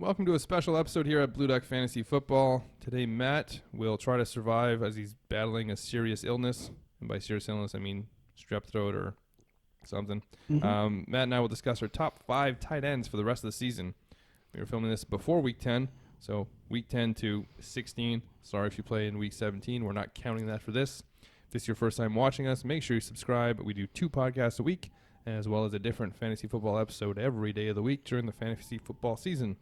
Welcome to a special episode here at Blue Duck Fantasy Football. Today, Matt will try to survive as he's battling a serious illness. And by serious illness, I mean strep throat or something. Mm-hmm. Matt and I will discuss our top 5 tight ends for the rest of the season. We were filming this before Week 10, so Week 10 to 16. Sorry if you play in Week 17. We're not counting that for this. If this is your first time watching us, make sure you subscribe. We do 2 podcasts a week, as well as a different fantasy football episode every day of the week during the fantasy football season.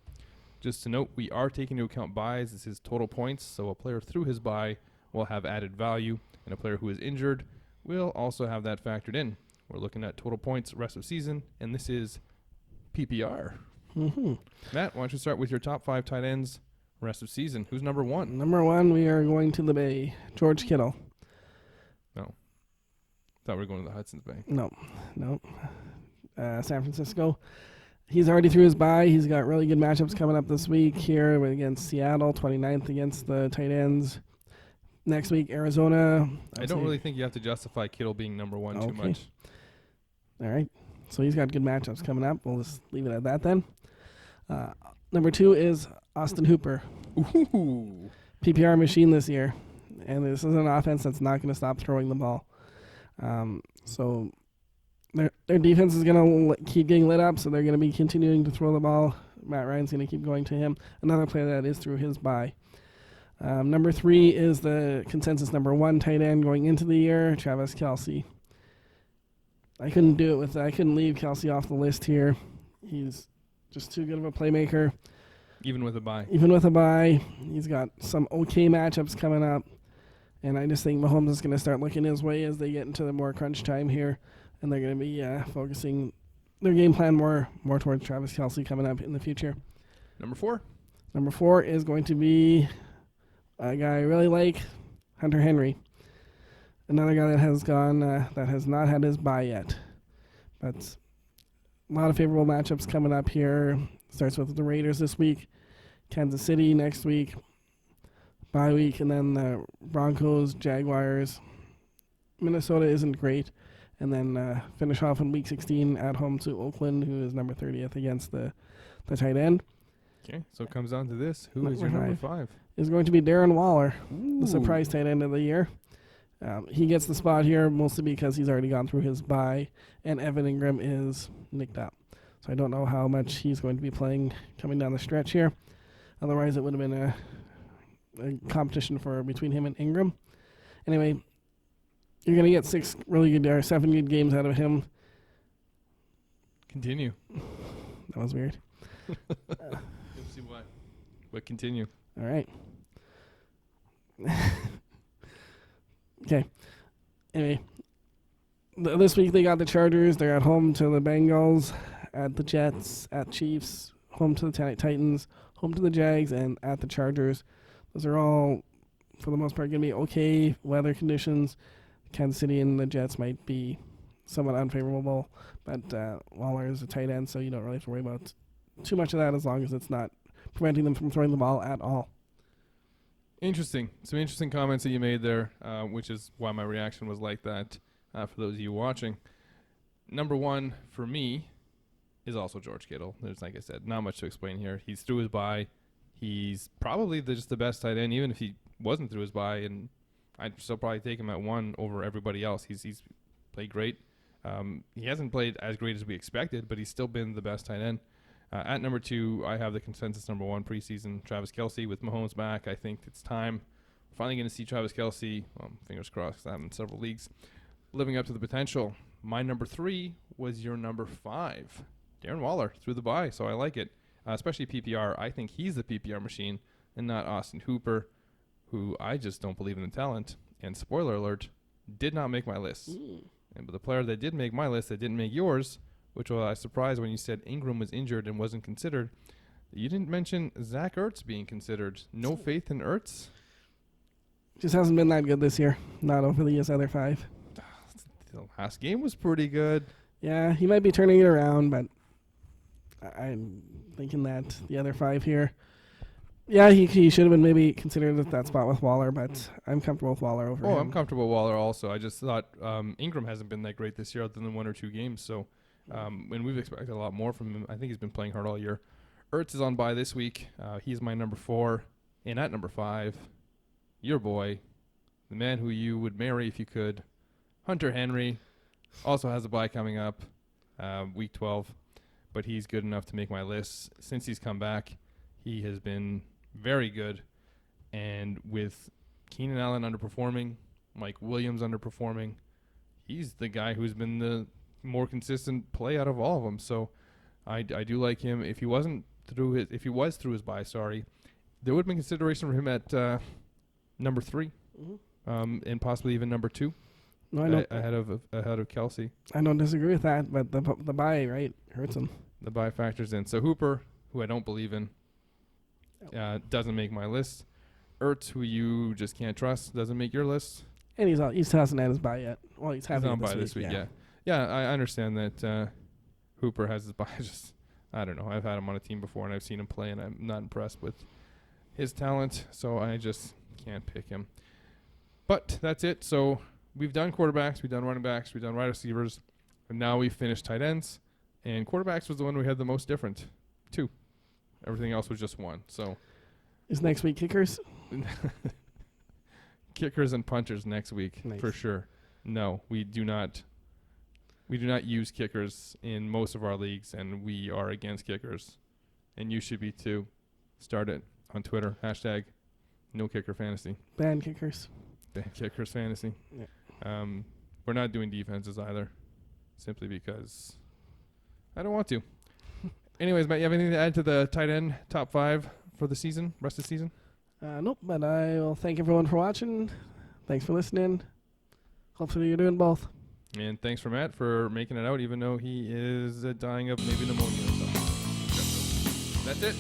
Just to note, we are taking into account buys. This is total points, so a player through his buy will have added value, and a player who is injured will also have that factored in. We're looking at total points rest of season, and this is PPR. Mm-hmm. Matt, why don't you start with your top 5 tight ends rest of season? Who's number 1? Number 1, we are going to the Bay. George Kittle. No. Thought we were going to the Hudson's Bay. No. San Francisco. He's already through his bye. He's got really good matchups coming up this week here against Seattle, 29th against the tight ends. Next week, Arizona. I don't really think you have to justify Kittle being number 1 too much. All right. So he's got good matchups coming up. We'll just leave it at that then. Number 2 is Austin Hooper. Ooh. PPR machine this year. And this is an offense that's not going to stop throwing the ball. So their defense is going to keep getting lit up, so they're going to be continuing to throw the ball. Matt Ryan's going to keep going to him. Another player that is through his bye. Number 3 is the consensus number 1 tight end going into the year, Travis Kelce. I couldn't leave Kelce off the list here. He's just too good of a playmaker. Even with a bye. He's got some okay matchups coming up. And I just think Mahomes is going to start looking his way as they get into the more crunch time here. And they're going to be focusing their game plan more towards Travis Kelce coming up in the future. Number 4? Number 4 is going to be a guy I really like, Hunter Henry. Another guy that has not had his bye yet. But a lot of favorable matchups coming up here. Starts with the Raiders this week, Kansas City next week, bye week, and then the Broncos, Jaguars. Minnesota isn't great. And then finish off in Week 16 at home to Oakland, who is number 30th against the tight end. Okay, so it comes down to this. Who is your number 5? Is going to be Darren Waller, Ooh. the surprise tight end of the year. He gets the spot here mostly because he's already gone through his bye, and Evan Ingram is nicked up. So I don't know how much he's going to be playing coming down the stretch here. Otherwise, it would have been a competition between him and Ingram. Anyway, you're going to get 7 good games out of him. Continue. That was weird. Let's see what. But continue. All right. Okay. Anyway, this week they got the Chargers. They're at home to the Bengals, at the Jets, at Chiefs, home to the Titans, home to the Jags, and at the Chargers. Those are all, for the most part, going to be okay weather conditions. Kansas City and the Jets might be somewhat unfavorable, but Waller is a tight end, so you don't really have to worry about too much of that as long as it's not preventing them from throwing the ball at all. Interesting. Some interesting comments that you made there, which is why my reaction was like that for those of you watching. Number 1 for me is also George Kittle. There's, like I said, not much to explain here. He's through his bye. He's probably just the best tight end, even if he wasn't through his bye, and I'd still probably take him at 1 over everybody else. He's played great. He hasn't played as great as we expected, but he's still been the best tight end. At number 2, I have the consensus number 1 preseason, Travis Kelce. With Mahomes back, I think it's time. We're finally going to see Travis Kelce, fingers crossed, I'm in several leagues, living up to the potential. My number 3 was your number 5, Darren Waller, through the bye, so I like it. Especially PPR. I think he's the PPR machine and not Austin Hooper, who I just don't believe in the talent. And spoiler alert, did not make my list. But the player that did make my list that didn't make yours, which I was surprised when you said Ingram was injured and wasn't considered. You didn't mention Zach Ertz being considered. No faith in Ertz? Just hasn't been that good this year. Not over the other 5. The last game was pretty good. Yeah, he might be turning it around, but I'm thinking that the other 5 here. Yeah, he should have been maybe considered at that spot with Waller, but I'm comfortable with Waller over him. I'm comfortable with Waller also. I just thought Ingram hasn't been that great this year other than 1 or 2 games. So, and we've expected a lot more from him. I think he's been playing hard all year. Ertz is on bye this week. He's my number 4. And at number 5, your boy, the man who you would marry if you could, Hunter Henry, also has a bye coming up, week 12. But he's good enough to make my list. Since he's come back, he has been very good. And with Keenan Allen underperforming, Mike Williams underperforming, he's the guy who's been the more consistent play out of all of them. So I do like him. If he was through his bye, there would have been consideration for him at number 3, and possibly even number 2. No, I know. Ahead of Kelsey. I don't disagree with that, but the bye, right, hurts him. The bye factors in. So Hooper, who I don't believe in, doesn't make my list. Ertz, who you just can't trust, doesn't make your list. And he hasn't had his bye yet. Well, he's having on it bye this week. Yeah. I understand that Hooper has his bye. I don't know. I've had him on a team before, and I've seen him play, and I'm not impressed with his talent, so I just can't pick him. But that's it. So we've done quarterbacks, we've done running backs, we've done wide receivers, and now we've finished tight ends. And quarterbacks was the one we had the most different. 2. Everything else was just 1. So is next week kickers? Kickers and punters next week, nice. For sure. No, we do not. We do not use kickers in most of our leagues, and we are against kickers. And you should be too. Start it on Twitter. #NoKickerFantasy. Ban kickers. Ban kickers fantasy. Yeah. We're not doing defenses either, simply because I don't want to. Anyways, Matt, you have anything to add to the tight end top 5 for the season, rest of the season? Nope, but I will thank everyone for watching. Thanks for listening. Hopefully you're doing both. And thanks for Matt for making it out, even though he is dying of maybe pneumonia or something. That's it.